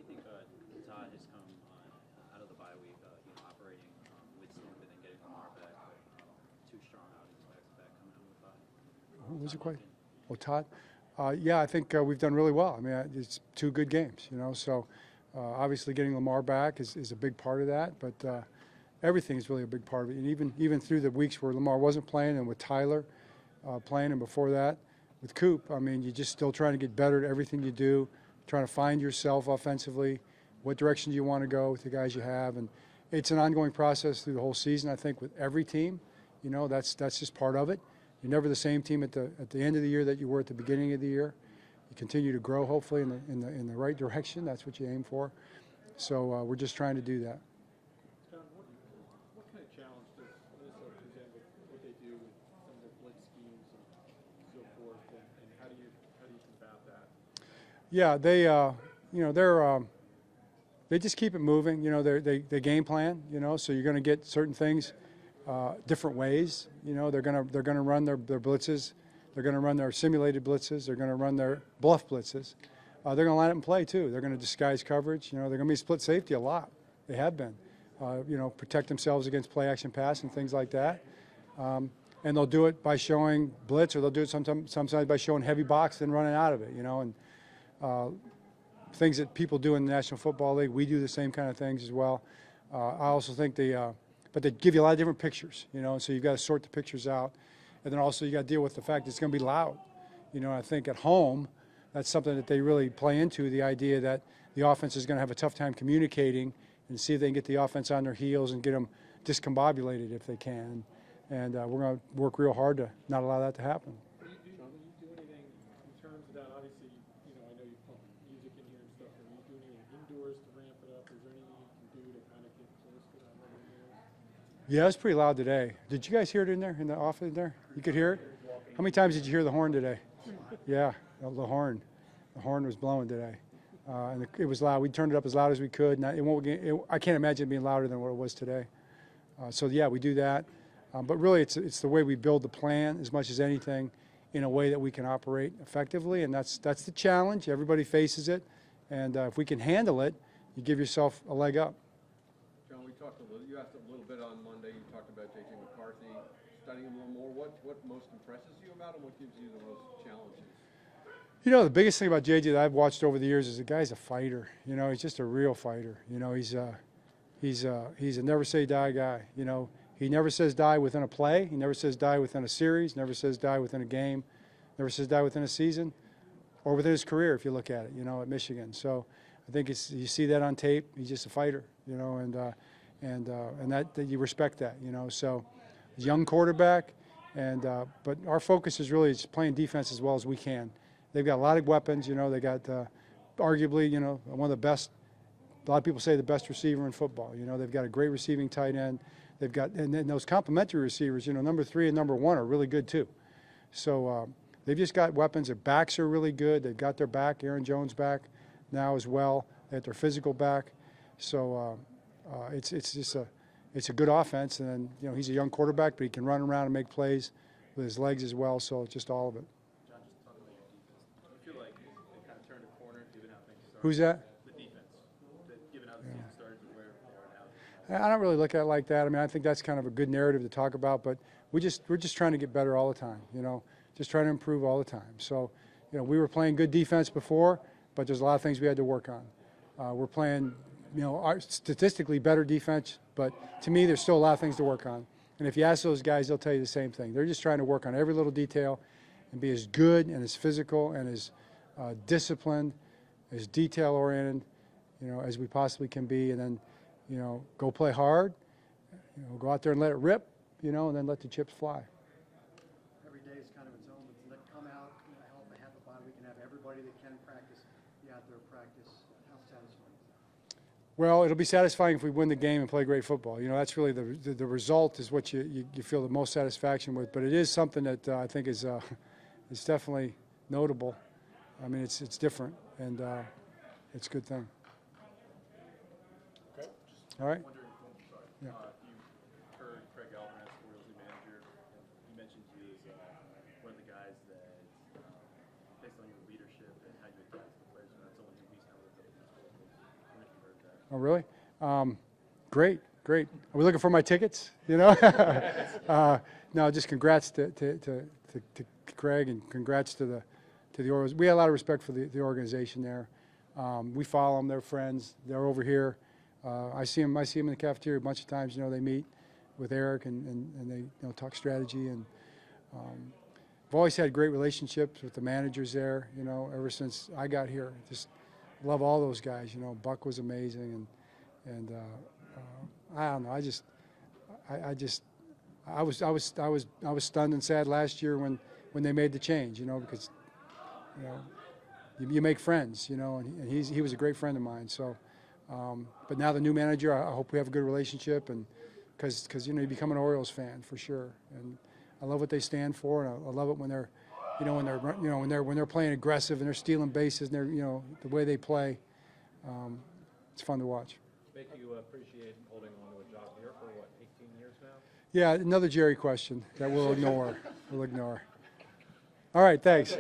do you think Todd has come out of the bye week, operating with Snoop and then getting Lamar back, but two strong outings back to back coming out of the bye? What was the question? Oh, Todd? Yeah, I think we've done really well. I mean, it's two good games, so obviously getting Lamar back is a big part of that, but everything is really a big part of it. And even through the weeks where Lamar wasn't playing and with Tyler playing and before that with Coop, I mean, you're just still trying to get better at everything you do, trying to find yourself offensively, what direction do you want to go with the guys you have. And it's an ongoing process through the whole season, I think, with every team. That's just part of it. You're never the same team at the end of the year that you were at the beginning of the year. You continue to grow, hopefully, in the right direction. That's what you aim for. So we're just trying to do that. John, what kind of challenge does Minnesota present with what they do with some of the blitz schemes and so forth, and how do you combat that? Yeah, they just keep it moving. They game plan. So you're going to get certain things different ways. They're going to run their blitzes. They're going to run their simulated blitzes. They're going to run their bluff blitzes. They're going to line up and play too. They're going to disguise coverage. They're going to be split safety a lot. They have been. Protect themselves against play action pass and things like that. And they'll do it by showing blitz, or they'll do it sometimes by showing heavy box and running out of it. And things that people do in the National Football League, we do the same kind of things as well. I also think but they give you a lot of different pictures, so you've got to sort the pictures out. And then also you got to deal with the fact it's going to be loud. I think at home, that's something that they really play into, the idea that the offense is going to have a tough time communicating and see if they can get the offense on their heels and get them discombobulated if they can. And we're going to work real hard to not allow that to happen. Do you do anything in terms of that? Obviously, I know you pump music in here and stuff. Are you doing anything indoors to ramp it up? Is there anything you can do to kind of get close to that level indoors? Yeah, it's pretty loud today. Did you guys hear it in there, in the office there? You could hear it? How many times did you hear the horn today? Yeah, the horn. The horn was blowing today. And it was loud. We turned it up as loud as we could. I can't imagine it being louder than what it was today. So, yeah, we do that. But really, it's the way we build the plan as much as anything in a way that we can operate effectively. And that's the challenge. Everybody faces it. And if we can handle it, you give yourself a leg up. John, you asked a little bit on Monday. You talked about J.J. McCarthy, studying him a little more. What most impresses you about him? What gives you the most challenges? The biggest thing about J.J. that I've watched over the years is the guy's a fighter. He's just a real fighter. He's a never say die guy. He never says die within a play. He never says die within a series. Never says die within a game. Never says die within a season, or within his career if you look at it. At Michigan. So I think you see that on tape. He's just a fighter. And that you respect that. So he's a young quarterback, but our focus is really just playing defense as well as we can. They've got a lot of weapons. They got arguably one of the best. A lot of people say the best receiver in football. They've got a great receiving tight end. They've got and then those complementary receivers. Number 3 and number 1 are really good too. So they've just got weapons. Their backs are really good. They've got their back, Aaron Jones back now as well. They got their physical back. So it's a good offense. And then he's a young quarterback, but he can run around and make plays with his legs as well. So it's just all of it. John, just talking about your defense. Do you feel like they kind of turned a corner given how things started? Who's that? The defense. Given how the season started to where they are now. I don't really look at it like that. I mean, I think that's kind of a good narrative to talk about, but we're just trying to get better all the time, just trying to improve all the time. So, we were playing good defense before, but there's a lot of things we had to work on. We're playing, our statistically better defense, but to me, there's still a lot of things to work on. And if you ask those guys, they'll tell you the same thing. They're just trying to work on every little detail and be as good and as physical and as disciplined, as detail-oriented, as we possibly can be, and then, go play hard, go out there and let it rip, and then let the chips fly. Every day is kind of its own, but to let come out, help have a bye week and have everybody that can practice be out there practice. How satisfying is that? Well, it'll be satisfying if we win the game and play great football. That's really the result is what you feel the most satisfaction with. But it is something that I think is definitely notable. I mean, it's different, and it's a good thing. Okay. All right. Wondering, sorry, Yeah. you heard Craig Alvarez, Orioles new manager, he mentioned you as one of the guys that, based on your leadership and how you adapt to the players, and that's only he's kind of lived up to his goals. Oh, really? Great, great. Are we looking for my tickets? You know? No, just congrats to Craig and congrats to the Orioles. We had a lot of respect for the organization there. We follow them. They're friends. They're over here. I see them in the cafeteria a bunch of times. You know, they meet with Eric and they talk strategy. And I've always had great relationships with the managers there. You know, ever since I got here, just love all those guys. You know, Buck was amazing, and I don't know. I was stunned and sad last year when they made the change. You know, because you make friends. You know, and he was a great friend of mine. So, but now the new manager, I hope we have a good relationship, and because you become an Orioles fan for sure. And I love what they stand for, and I love it when they're, when they're playing aggressive and they're stealing bases and they're, the way they play. It's fun to watch. Make you appreciate holding on to a job here for what, 18 years now? Yeah, another Jerry question that we'll ignore. We'll ignore. All right, thanks.